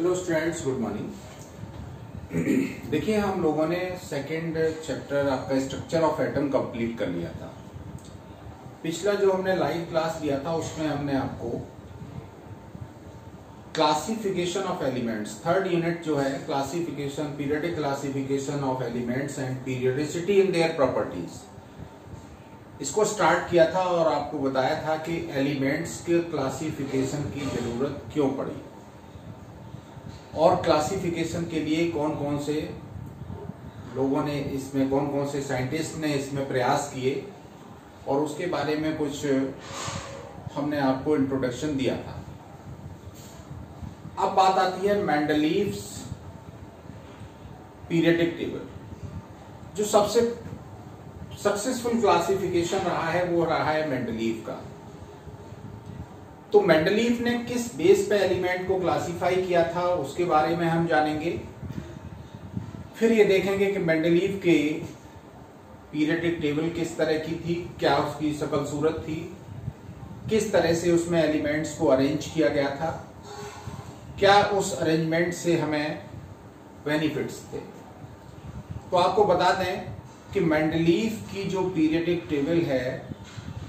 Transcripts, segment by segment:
Hello students, good morning. देखिए, हम लोगों ने सेकेंड चैप्टर आपका स्ट्रक्चर ऑफ एटम कंप्लीट कर लिया था। पिछला जो हमने लाइव क्लास लिया था उसमें हमने आपको classification of elements, third unit जो है classification, periodic classification of elements and periodicity in their properties, इसको स्टार्ट किया था और आपको बताया था कि एलिमेंट्स के क्लासिफिकेशन की जरूरत क्यों पड़ी और क्लासिफिकेशन के लिए कौन कौन से लोगों ने इसमें, कौन कौन से साइंटिस्ट ने इसमें प्रयास किए, और उसके बारे में कुछ हमने आपको इंट्रोडक्शन दिया था। अब बात आती है मेंडलीव्स पीरियडिक टेबल। जो सबसे सक्सेसफुल क्लासिफिकेशन रहा है वो रहा है मेंडलीव का। तो मेंडलीव ने किस बेस पे एलिमेंट को क्लासिफाई किया था उसके बारे में हम जानेंगे। फिर ये देखेंगे कि मेंडलीव के पीरियडिक टेबल किस तरह की थी, क्या उसकी शक्ल सूरत थी, किस तरह से उसमें एलिमेंट्स को अरेंज किया गया था, क्या उस अरेंजमेंट से हमें बेनिफिट्स थे। तो आपको बता दें कि मेंडलीव की जो पीरियडिक टेबल है,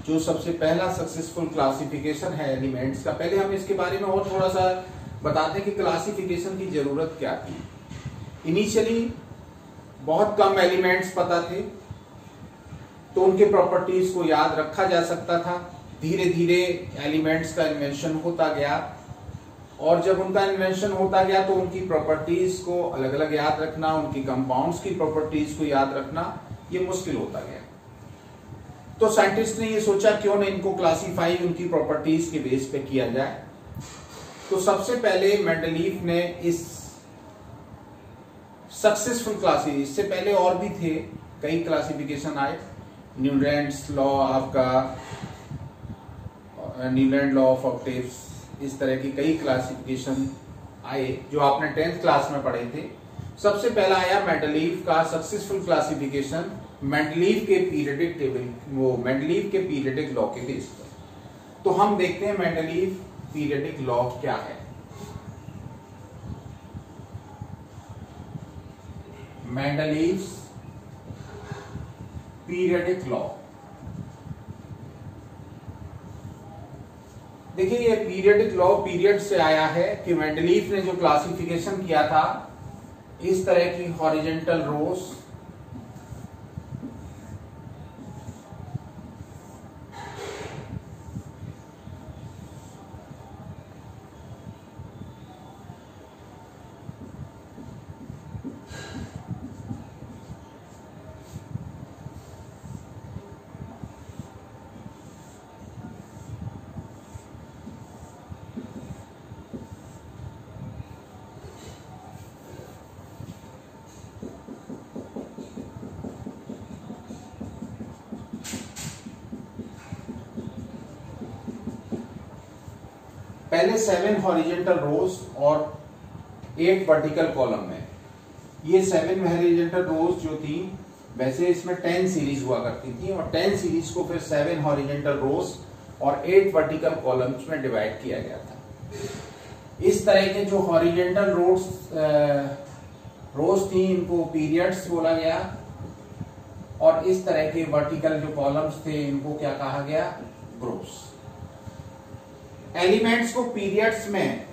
जो सबसे पहला सक्सेसफुल क्लासिफिकेशन है एलिमेंट्स का, पहले हम इसके बारे में और थोड़ा सा बताते हैं कि क्लासिफिकेशन की जरूरत क्या थी। इनिशियली बहुत कम एलिमेंट्स पता थे, तो उनके प्रॉपर्टीज को याद रखा जा सकता था। धीरे धीरे एलिमेंट्स का इन्वेंशन होता गया, और जब उनका इन्वेंशन होता गया तो उनकी प्रॉपर्टीज को अलग अलग याद रखना, उनकी कंपाउंड्स की प्रॉपर्टीज को याद रखना, ये मुश्किल होता गया। तो साइंटिस्ट ने ये सोचा क्यों न इनको क्लासिफाई उनकी प्रॉपर्टीज के बेस पे किया जाए। तो सबसे पहले मेंडलीव ने इस सक्सेसफुल क्लासिफिकेशन, इससे पहले और भी थे, कई क्लासिफिकेशन आए, न्यूलैंड्स लॉ, आपका न्यूलैंड लॉ ऑफ ऑक्टेव्स, इस तरह की कई क्लासिफिकेशन आए जो आपने 10th क्लास में पढ़े थे। सबसे पहला आया मेंडलीव का सक्सेसफुल क्लासिफिकेशन मेंडलीव के पीरियडिक टेबल, वो मेंडलीव के पीरियडिक लॉ के बेस पर। तो हम देखते हैं मेंडलीव पीरियडिक लॉ क्या है। मेंडलीव्स पीरियडिक लॉ, देखिए ये पीरियडिक लॉ पीरियड से आया है कि मेंडलीव ने जो क्लासिफिकेशन किया था, इस तरह की हॉरिजॉन्टल रोज, पहले 7 हॉरिजॉन्टल रोज और 8 वर्टिकल कॉलम में। ये 7 हॉरिजॉन्टल रोज जो थी, वैसे इसमें 10 सीरीज हुआ करती थी, और 10 सीरीज को फिर 7 हॉरिजॉन्टल रोज और 8 वर्टिकल कॉलम्स में डिवाइड किया गया था। इस तरह के जो हॉरिजॉन्टल रोज थी, इनको पीरियड्स बोला गया, और इस तरह के वर्टिकल जो कॉलम्स थे, इनको क्या कहा गया, ग्रुप्स। एलिमेंट्स को पीरियड्स में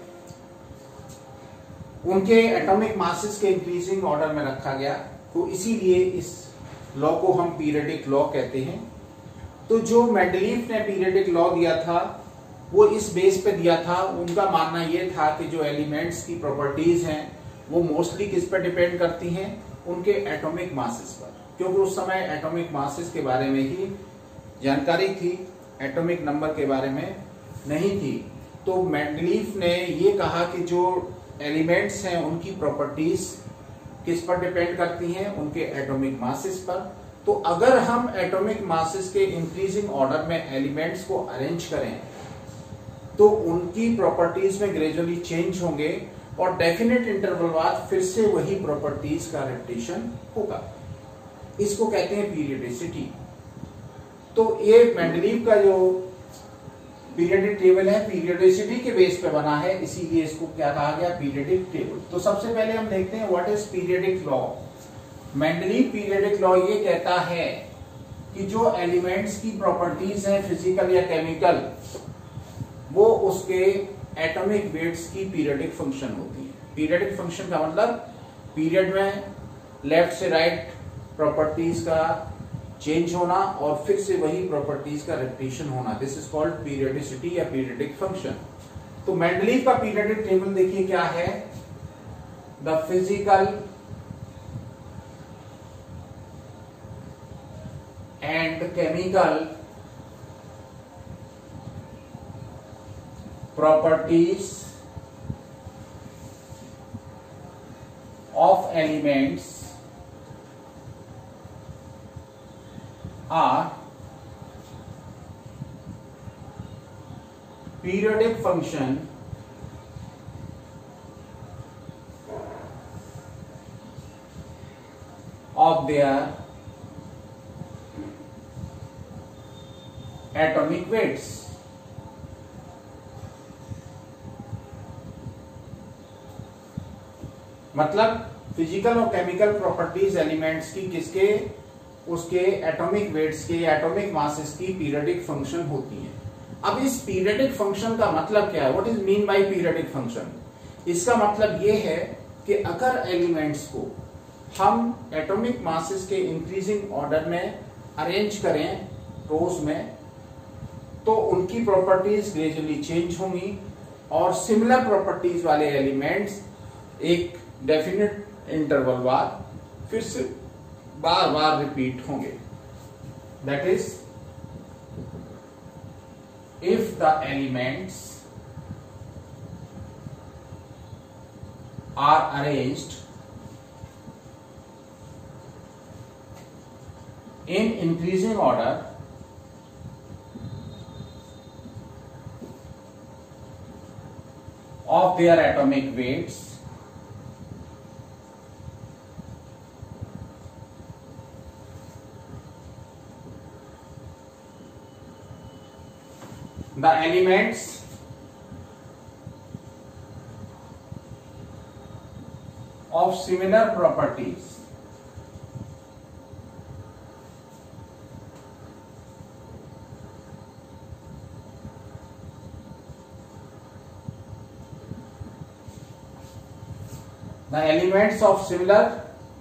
उनके एटॉमिक मासेस के इंक्रीजिंग ऑर्डर में रखा गया, तो इसीलिए इस लॉ को हम पीरियडिक लॉ कहते हैं। तो जो मेंडलीव ने पीरियडिक लॉ दिया था वो इस बेस पे दिया था। उनका मानना यह था कि जो एलिमेंट्स की प्रॉपर्टीज हैं वो मोस्टली किस पर डिपेंड करती हैं, उनके एटॉमिक मासेस पर, क्योंकि उस समय एटॉमिक मासेस के बारे में ही जानकारी थी, एटॉमिक नंबर के बारे में नहीं थी। तो मेंडलीव ने ये कहा कि जो एलिमेंट्स हैं उनकी प्रॉपर्टीज किस पर डिपेंड करती हैं, उनके एटॉमिक मासेस पर। तो अगर हम एटॉमिक मासेस के इंक्रीजिंग ऑर्डर में एलिमेंट्स को अरेंज करें तो उनकी प्रॉपर्टीज में ग्रेजुअली चेंज होंगे, और डेफिनेट इंटरवल बाद फिर से वही प्रॉपर्टीज का रिपीटेशन होगा। इसको कहते हैं पीरियडिसिटी। तो ये मेंडलीव का जो पीरियडिक टेबल है, पीरियोडिसिटी के बेस पे बना है, इसीलिए इसको क्या कहा गया, पीरियडिक टेबल। तो सबसे पहले हम देखते हैं what is periodic law. Mendeleev periodic law ये कहता है कि जो एलिमेंट्स की प्रॉपर्टीज हैं फिजिकल या केमिकल, वो उसके एटॉमिक वेट्स की पीरियडिक फंक्शन होती है। पीरियडिक फंक्शन का मतलब पीरियड में लेफ्ट से राइट प्रॉपर्टीज का चेंज होना और फिर से वही प्रॉपर्टीज का रिपीटेशन होना, दिस इज कॉल्ड पीरियोडिसिटी या पीरियडिक फंक्शन। तो मेंडलीव का पीरियडिक टेबल देखिए क्या है, the physical and chemical properties of elements are periodic function of their atomic weights। मतलब फिजिकल और केमिकल प्रॉपर्टीज एलिमेंट्स की किसके, उसके एटॉमिक वेट्स के या एटॉमिक मासेस की पीरियडिक फंक्शन होती है। अब इस पीरियडिक फंक्शन का मतलब क्या है, what is mean by periodic function. इसका मतलब ये है कि अगर एलिमेंट्स को हम एटॉमिक मासेस के इंक्रीजिंग ऑर्डर में अरेंज करें रोज में, तो उनकी प्रॉपर्टीज ग्रेजुअली चेंज होंगी और सिमिलर प्रॉपर्टीज वाले एलिमेंट्स एक डेफिनेट इंटरवल बाद फिर से बार बार रिपीट होंगे। That is if the elements are arranged in increasing order of their atomic weights, the elements of similar properties the elements of similar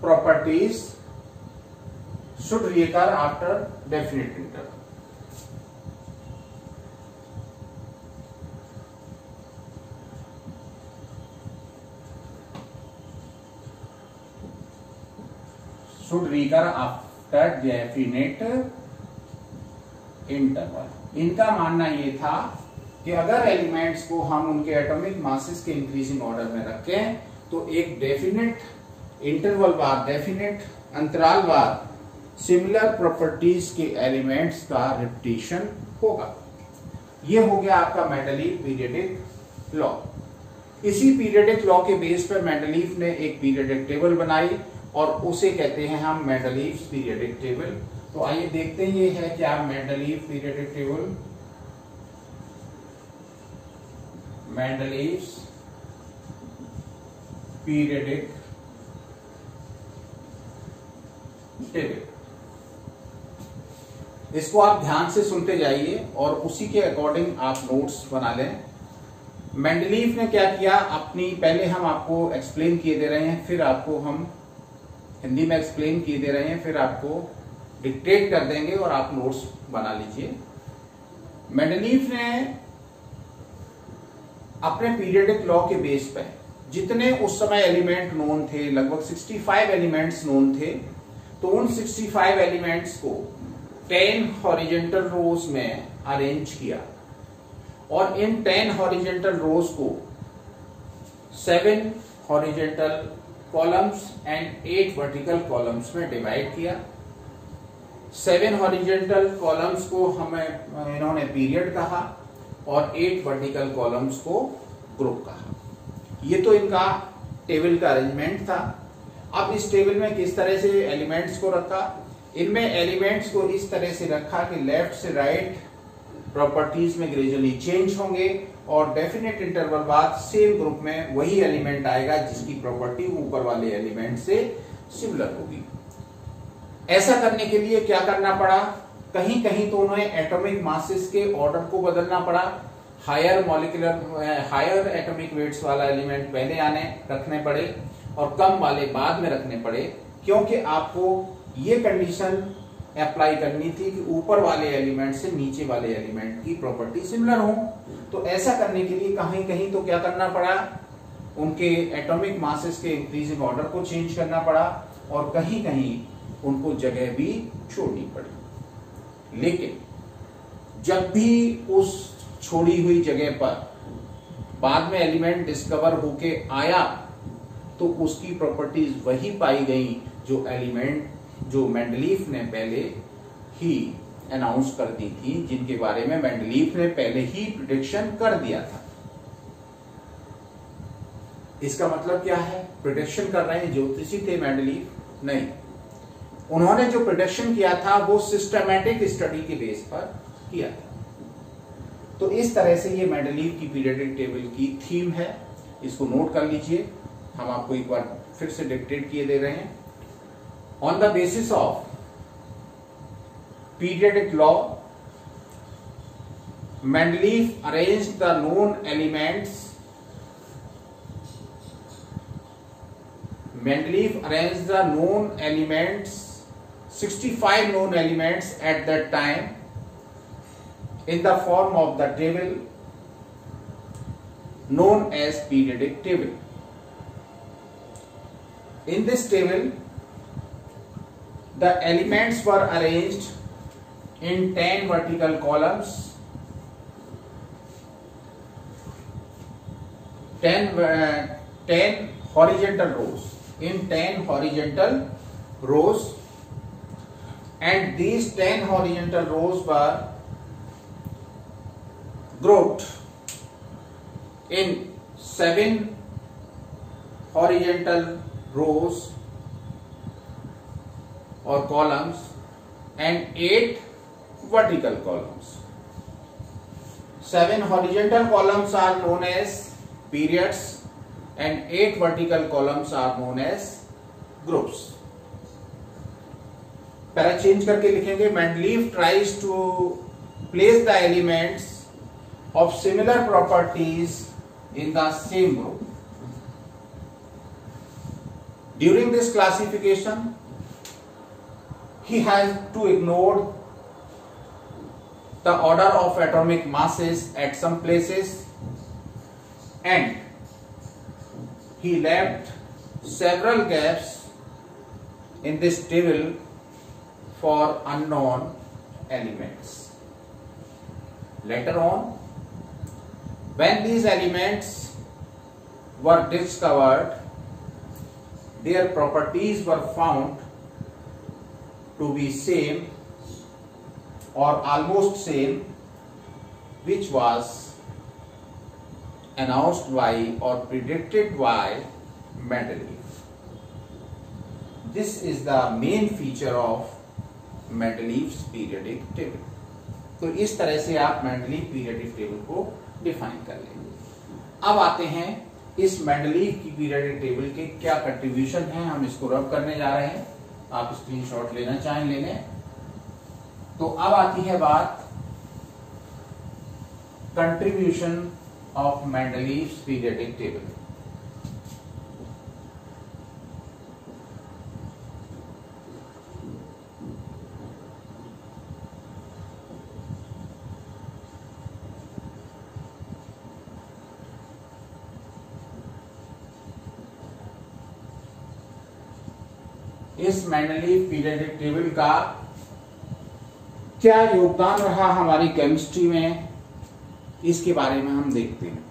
properties should reoccur after definite interval। should recur after definite interval। इनका मानना ये था कि अगर elements को हम उनके atomic masses के इंक्रीजिंग ऑर्डर में रखें तो एक डेफिनेट इंटरवल बाद, डेफिनेट अंतराल बाद सिमिलर प्रॉपर्टीज के एलिमेंट्स का रिपीटेशन होगा। यह हो गया आपका मेंडलीव पीरियडिक लॉ। इसी पीरियडिक लॉ के बेस पर मेंडलीव ने एक पीरियडिक टेबल बनाई और उसे कहते हैं हम मेंडलीव पीरियडिक टेबल। तो आइए देखते हैं ये है क्या Mendeleev periodic table. Mendeleev periodic table, इसको आप ध्यान से सुनते जाइए और उसी के अकॉर्डिंग आप नोट्स बना लें। मेंडलीव ने क्या किया, अपनी पहले हम आपको एक्सप्लेन किए दे रहे हैं, फिर आपको हम हिंदी में एक्सप्लेन किए दे रहे हैं, फिर आपको डिक्टेट कर देंगे और आप नोट्स बना लीजिए। मेंडलीव ने अपने पीरियडिक लॉ के बेस पे जितने उस समय एलिमेंट नोन थे, लगभग 65 एलिमेंट्स नोन थे, तो उन 65 एलिमेंट्स को 10 हॉरिजॉन्टल रोज में अरेंज किया और इन 10 हॉरिजॉन्टल रोज को 7 horizontal columns and 8 vertical columns में डिवाइड किया। 7 हॉरिजॉन्टल कॉलम्स को हमें इन्होंने पीरियड कहा और 8 वर्टिकल कॉलम्स को ग्रुप कहा। ये तो इनका टेबल का अरेंजमेंट था। अब इस टेबल में किस तरह से एलिमेंट्स को रखा, इनमें एलिमेंट्स को इस तरह से रखा कि लेफ्ट से राइट प्रॉपर्टीज में ग्रेजुअली चेंज होंगे और डेफिनेट इंटरवल बाद सेम ग्रुप में वही एलिमेंट आएगा जिसकी प्रॉपर्टी ऊपर वाले एलिमेंट से सिमिलर होगी। ऐसा करने के लिए क्या करना पड़ा, कहीं कहीं तो उन्हें एटॉमिक मासेस के ऑर्डर को बदलना पड़ा। हायर एटॉमिक वेट्स वाला एलिमेंट पहले रखने पड़े और कम वाले बाद में रखने पड़े, क्योंकि आपको ये कंडीशन अप्लाई करनी थी कि ऊपर वाले एलिमेंट से नीचे वाले एलिमेंट की प्रॉपर्टी सिमिलर हो। तो ऐसा करने के लिए कहीं कहीं तो क्या करना पड़ा, उनके एटॉमिक मासेस के इंक्रीजिंग ऑर्डर को चेंज करना पड़ा और कहीं कहीं उनको जगह भी छोड़नी पड़ी। लेकिन जब भी उस छोड़ी हुई जगह पर बाद में एलिमेंट डिस्कवर होके आया तो उसकी प्रॉपर्टीज वही पाई गई जो एलिमेंट जो मेंडलीफ ने पहले ही अनाउंस कर दी थी, जिनके बारे में मेंडलीफ ने पहले ही प्रिडिक्शन कर दिया था। इसका मतलब क्या है, प्रिडिक्शन कर रहे हैं ज्योतिषी थे मेंडलीफ? नहीं, उन्होंने जो प्रिडिक्शन किया था वो सिस्टमैटिक स्टडी के बेस पर किया था। तो इस तरह से ये मेंडलीफ की पीरियोडिक टेबल की थीम है, इसको नोट कर लीजिए। हम आपको एक बार फिर से डिक्टेट किए दे रहे हैं। On the basis of periodic law, Mendeleev arranged the known elements Mendeleev arranged the known elements, 65 known elements at that time, in the form of the table known as periodic table. In this table, the elements were arranged in 10 vertical columns, 10 horizontal rows. In 10 horizontal rows, and these 10 horizontal rows were grouped in 7 horizontal rows or columns and 8 vertical columns. 7 horizontal columns are known as periods and 8 vertical columns are known as groups. Para change करके लिखेंगे, Mendeleev tries to place the elements of similar properties in the same group. During this classification, he has to ignore the order of atomic masses at some places, and he left several gaps in this table for unknown elements. Later on, when these elements were discovered, their properties were found to be same or almost same, which was announced by or predicted by Mendeleev. This is the main feature of Mendeleev's periodic table. तो इस तरह से आप Mendeleev periodic table को define कर लेंगे। अब आते हैं इस Mendeleev की periodic table के क्या कंट्रीब्यूशन हैं, हम इसको रब करने जा रहे हैं। आप स्क्रीनशॉट लेना चाहें ले लें। तो अब आती है बात contribution of Mendeleev's periodic table. इस Mendeleev periodic table का क्या योगदान रहा हमारी केमिस्ट्री में, इसके बारे में हम देखते हैं।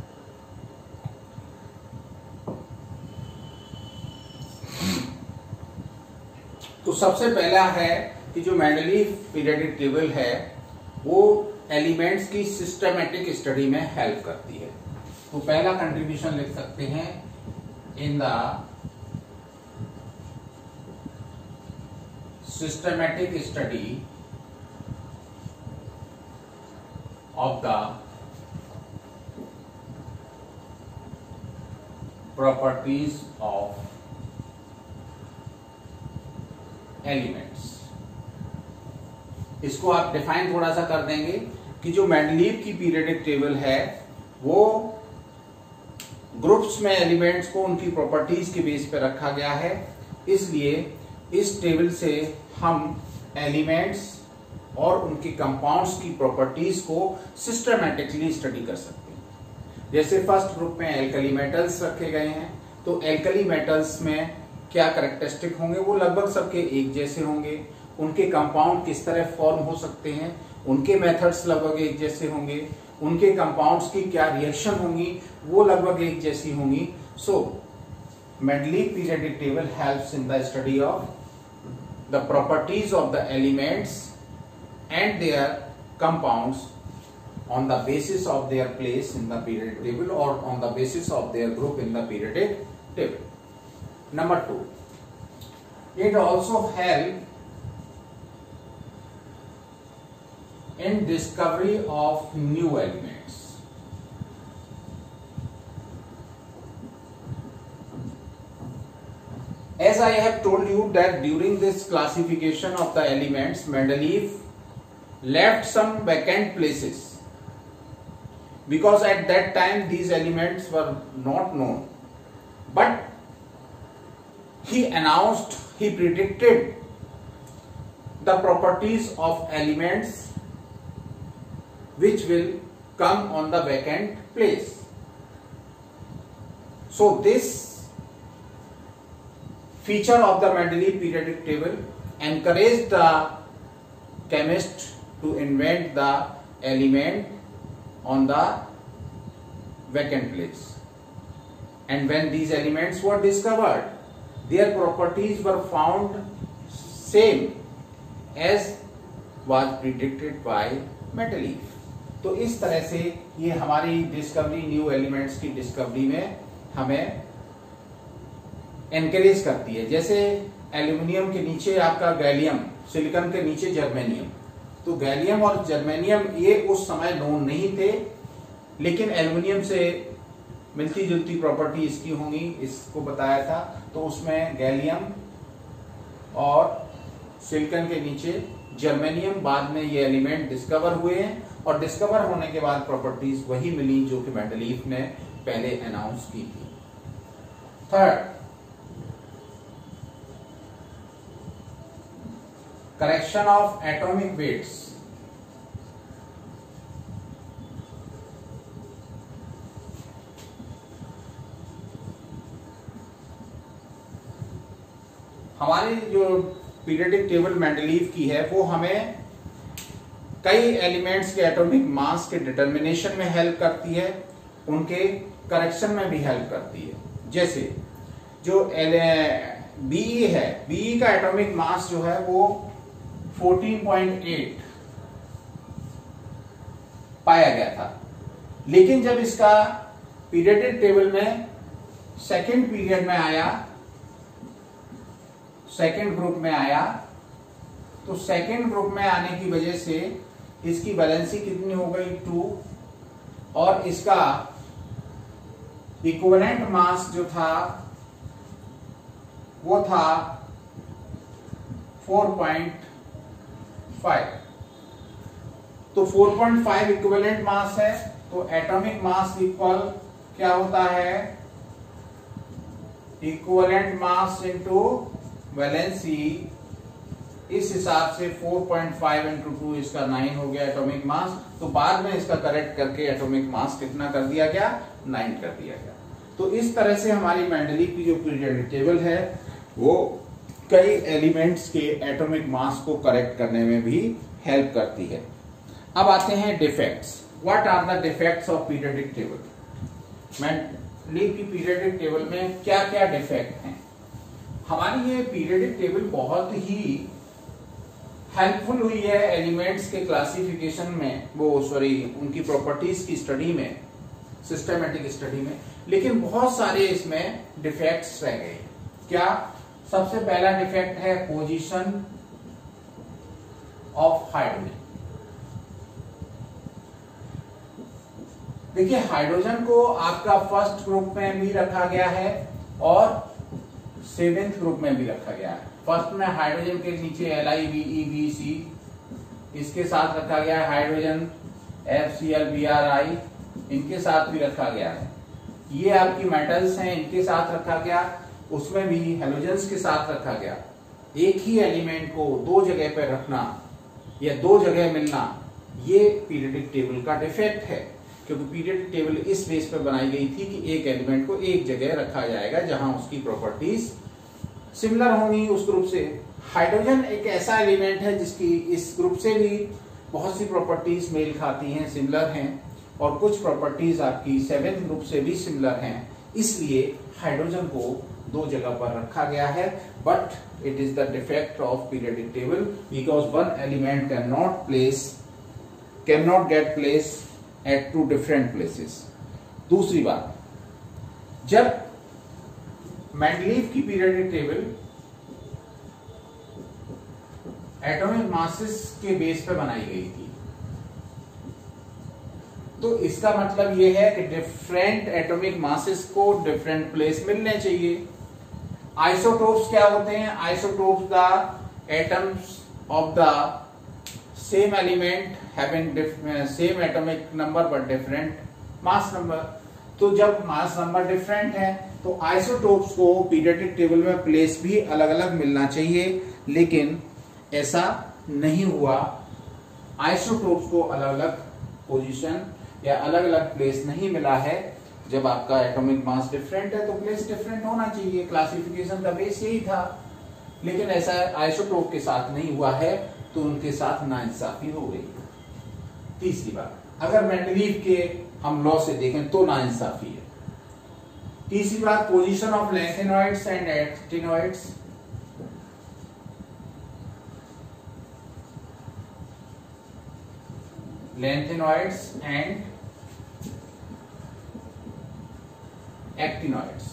तो सबसे पहला है कि जो Mendeleev पीरियोडिक टेबल है वो एलिमेंट्स की सिस्टमैटिक स्टडी में हेल्प करती है। तो पहला कंट्रीब्यूशन लिख सकते हैं, in the systematic study of the properties of elements. इसको आप डिफाइन थोड़ा सा कर देंगे कि जो मेंडलीव की पीरियोडिक टेबल है वो ग्रुप्स में एलिमेंट्स को उनकी प्रॉपर्टीज के बेस पे रखा गया है, इसलिए इस टेबल से हम एलिमेंट्स और उनके कंपाउंड्स की प्रॉपर्टीज को सिस्टमैटिकली स्टडी कर सकते हैं। जैसे फर्स्ट ग्रुप में एल्कली मेटल्स रखे गए हैं, तो एल्कली मेटल्स में क्या कैरेक्टरिस्टिक होंगे, वो लगभग सबके एक जैसे होंगे। उनके कंपाउंड किस तरह फॉर्म हो सकते हैं, उनके मेथड्स लगभग एक जैसे होंगे। उनके कंपाउंड्स की क्या रिएक्शन होंगी, वो लगभग एक जैसी होंगी। So Mendeleev periodic table helps in the study of the properties of the elements and their compounds on the basis of their place in the periodic table or on the basis of their group in the periodic table. Number 2, it also help in discovery of new elements. As I have told you that during this classification of the elements, Mendeleev left some vacant places because at that time these elements were not known, but he predicted the properties of elements which will come on the vacant place. So this feature of the Mendeleev periodic table encouraged the chemist to invent the element on the vacant place. And when these elements were discovered, their properties were found same as was predicted by Mendeleev. तो इस तरह से ये हमारी discovery, new elements की discovery में हमें encourage करती है। जैसे एल्यूमिनियम के नीचे आपका गैलियम, सिलिकॉन के नीचे जर्मेनियम, तो गैलियम और जर्मेनियम ये उस समय नोन नहीं थे, लेकिन एल्युमिनियम से मिलती जुलती प्रॉपर्टी इसकी होंगी, इसको बताया था। तो उसमें गैलियम और सिलिकॉन के नीचे जर्मेनियम, बाद में ये एलिमेंट डिस्कवर हुए हैं और डिस्कवर होने के बाद प्रॉपर्टीज वही मिली जो कि मेंडलीव ने पहले अनाउंस की थी। Third, correction of atomic weights. हमारी जो पीरियोडिक टेबल मेंडलीव की है वो हमें कई एलिमेंट्स के एटॉमिक मास के डिटर्मिनेशन में हेल्प करती है, उनके करेक्शन में भी हेल्प करती है। जैसे जो बीई है, बीई का एटॉमिक मास जो है वो 14.8 पाया गया था, लेकिन जब इसका पीरियोडिक टेबल में सेकेंड पीरियड में आया, सेकेंड ग्रुप में आया, तो सेकेंड ग्रुप में आने की वजह से इसकी वैलेंसी कितनी हो गई 2, और इसका इक्विवेलेंट मास जो था वो था 4.5। तो 4.5 इक्विवेलेंट मास है, तो एटॉमिक मास इक्वल क्या होता है, इक्विवेलेंट मास इनटू वैलेंसी। इस हिसाब से 4.5 इंटू 2 इसका 9 हो गया एटॉमिक मास। तो बाद में इसका करेक्ट करके एटॉमिक मास कितना कर दिया गया, 9 कर दिया गया। तो इस तरह से हमारी मेंडलीव की जो पीरियोडिक टेबल है वो कई एलिमेंट्स के एटॉमिक मास को करेक्ट करने में भी हेल्प करती है। अब आते हैं defects. What are the defects of periodic table? Mendeleev की पीरियोडिक टेबल में क्या क्या डिफेक्ट हैं? हमारी ये पीरियोडिक टेबल बहुत ही हेल्पफुल हुई है एलिमेंट्स के क्लासिफिकेशन में, उनकी प्रॉपर्टीज की स्टडी में, सिस्टमैटिक स्टडी में, लेकिन बहुत सारे इसमें डिफेक्ट्स रह गए। क्या? सबसे पहला डिफेक्ट है पोजीशन ऑफ हाइड्रोजन। देखिए हाइड्रोजन को आपका फर्स्ट ग्रुप में भी रखा गया है और 7th ग्रुप में भी रखा गया है। फर्स्ट में हाइड्रोजन के नीचे LiVeBC इसके साथ रखा गया है, हाइड्रोजन FClBrI इनके साथ भी रखा गया है। ये आपकी मेटल्स हैं, इनके साथ रखा गया, उसमें भी हेलोजेंस के साथ रखा गया। एक ही एलिमेंट को दो जगह पर रखना या दो जगह मिलना, ये पीरियोडिक टेबल का डिफेक्ट है, क्योंकि पीरियोडिक टेबल इस बेस पर बनाई गई थी कि एक एलिमेंट को एक जगह रखा जाएगा जहां उसकी प्रॉपर्टीज सिमिलर होंगी उस ग्रुप से। हाइड्रोजन एक ऐसा एलिमेंट है जिसकी इस ग्रुप से भी बहुत सी प्रॉपर्टीज मेल खाती हैं, सिमिलर हैं, और कुछ प्रॉपर्टीज आपकी 7th ग्रुप से भी सिमिलर हैं। इसलिए हाइड्रोजन को दो जगह पर रखा गया है, but it is the defect of periodic table because one element can not get place at 2 different places. दूसरी बात, जब मेंडलीव की पीरियोडिक टेबल एटॉमिक मासेस के बेस पे बनाई गई थी, तो इसका मतलब यह है कि डिफरेंट एटॉमिक मासेस को डिफरेंट प्लेस मिलने चाहिए। आइसोटोप्स क्या होते हैं? Isotopes the atoms of the same element having same atomic number but different mass number. तो जब मास नंबर डिफरेंट है तो आइसोटोप्स को पीरियोडिक टेबल में प्लेस भी अलग अलग मिलना चाहिए, लेकिन ऐसा नहीं हुआ। आइसोटोप्स को अलग अलग पोजीशन या अलग अलग प्लेस नहीं मिला है। जब आपका एटॉमिक मास डिफरेंट है तो प्लेस डिफरेंट होना चाहिए, क्लासिफिकेशन का बेस यही था, लेकिन ऐसा आइसोटोप के साथ नहीं हुआ है, तो उनके साथ नाइंसाफी हो गई। तीसरी बात, अगर मेंडलीव के हम लॉ से देखें तो नाइंसाफी है। तीसरी बात, position of lanthanoids and actinoids. Lanthanoids and actinoids.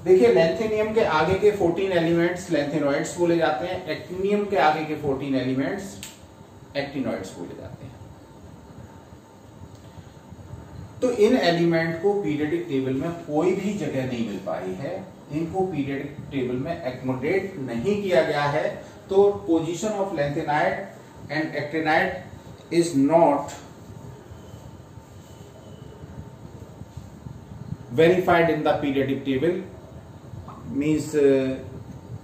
देखिए लैंथेनियम के आगे के 14 एलिमेंट्स लैंथेनॉइड्स बोले जाते हैं, एक्टिनियम के आगे के 14 एलिमेंट्स एक्टिनॉइड्स बोले जाते हैं। तो इन एलिमेंट को पीरियोडिक टेबल में कोई भी जगह नहीं मिल पाई है, इनको पीरियोडिक टेबल में एक्मोडेट नहीं किया गया है, तो position of lanthanide and actinide is not verified in the periodic table, means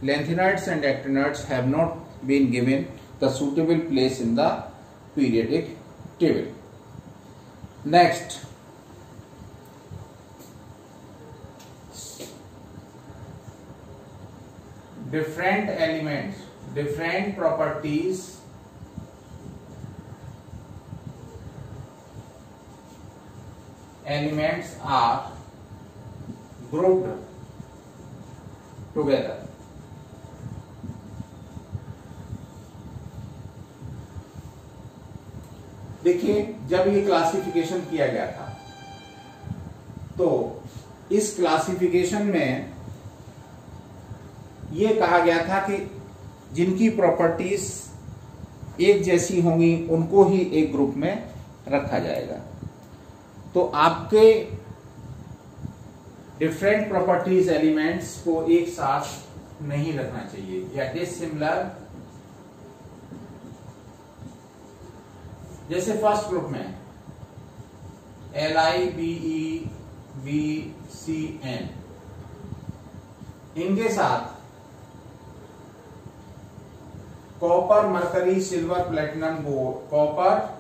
lanthanides and actinides have not been given the suitable place in the periodic table. Next, different elements, different properties elements are grouped together. देखिए जब ये classification किया गया था तो इस classification में ये कहा गया था कि जिनकी प्रॉपर्टीज एक जैसी होंगी उनको ही एक ग्रुप में रखा जाएगा। तो आपके डिफरेंट प्रॉपर्टीज एलिमेंट्स को एक साथ नहीं रखना चाहिए या डिसिमिलर। जैसे फर्स्ट ग्रुप में LiBeBCN, इनके साथ copper mercury silver platinum gold, copper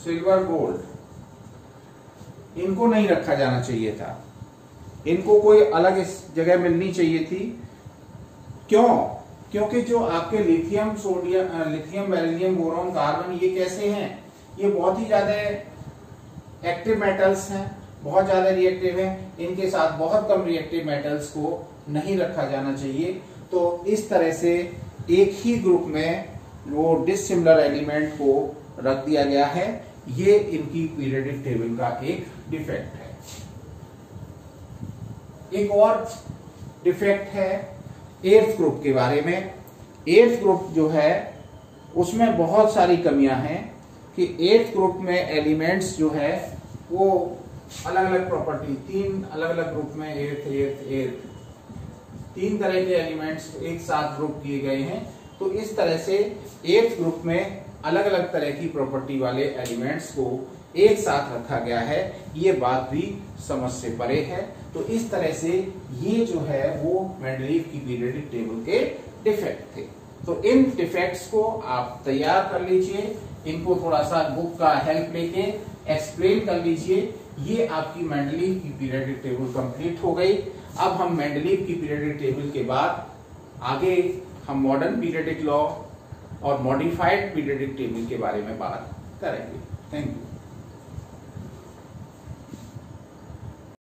silver gold, इनको नहीं रखा जाना चाहिए था, इनको कोई अलग इस जगह मिलनी चाहिए थी। क्यों? क्योंकि जो आपके lithium sodium lithium beryllium boron carbon ये कैसे हैं? ये बहुत ही ज्यादा एक्टिव मेटल्स हैं, बहुत ज्यादा रिएक्टिव हैं, इनके साथ बहुत कम रिएक्टिव मेटल्स को नहीं रखा जाना चाहिए। तो इस तरह से एक ही ग्रुप में वो डिसिमिलर एलिमेंट को रख दिया गया है। ये इनकी पीरियोडिक टेबल का एक डिफेक्ट है। एक और डिफेक्ट है 8th ग्रुप के बारे में। 8th ग्रुप जो है उसमें बहुत सारी कमियां हैं कि 8th ग्रुप में एलिमेंट्स जो है वो अलग अलग प्रॉपर्टी, 3 अलग अलग ग्रुप में 8 3 तरह के एलिमेंट्स एक साथ ग्रुप किए गए हैं। तो इस तरह से 8th ग्रुप में अलग अलग तरह की प्रॉपर्टी वाले एलिमेंट्स को एक साथ रखा गया है। ये बात भी समझ से परे है। तो इस तरह से ये जो है वो मेंडलीव की पीरियोडिक टेबल के डिफेक्ट थे। तो इन डिफेक्ट्स को आप तैयार कर लीजिए, इनको थोड़ा सा बुक का हेल्प लेके एक्सप्लेन कर लीजिए। ये आपकी मेंडलीव की पीरियोडिक टेबल कंप्लीट हो गई। अब हम मेंडलीव की पीरियोडिक टेबल के बाद आगे हम मॉडर्न पीरियोडिक लॉ और मॉडिफाइड पीरियोडिक टेबल के बारे में बात करेंगे। Thank you.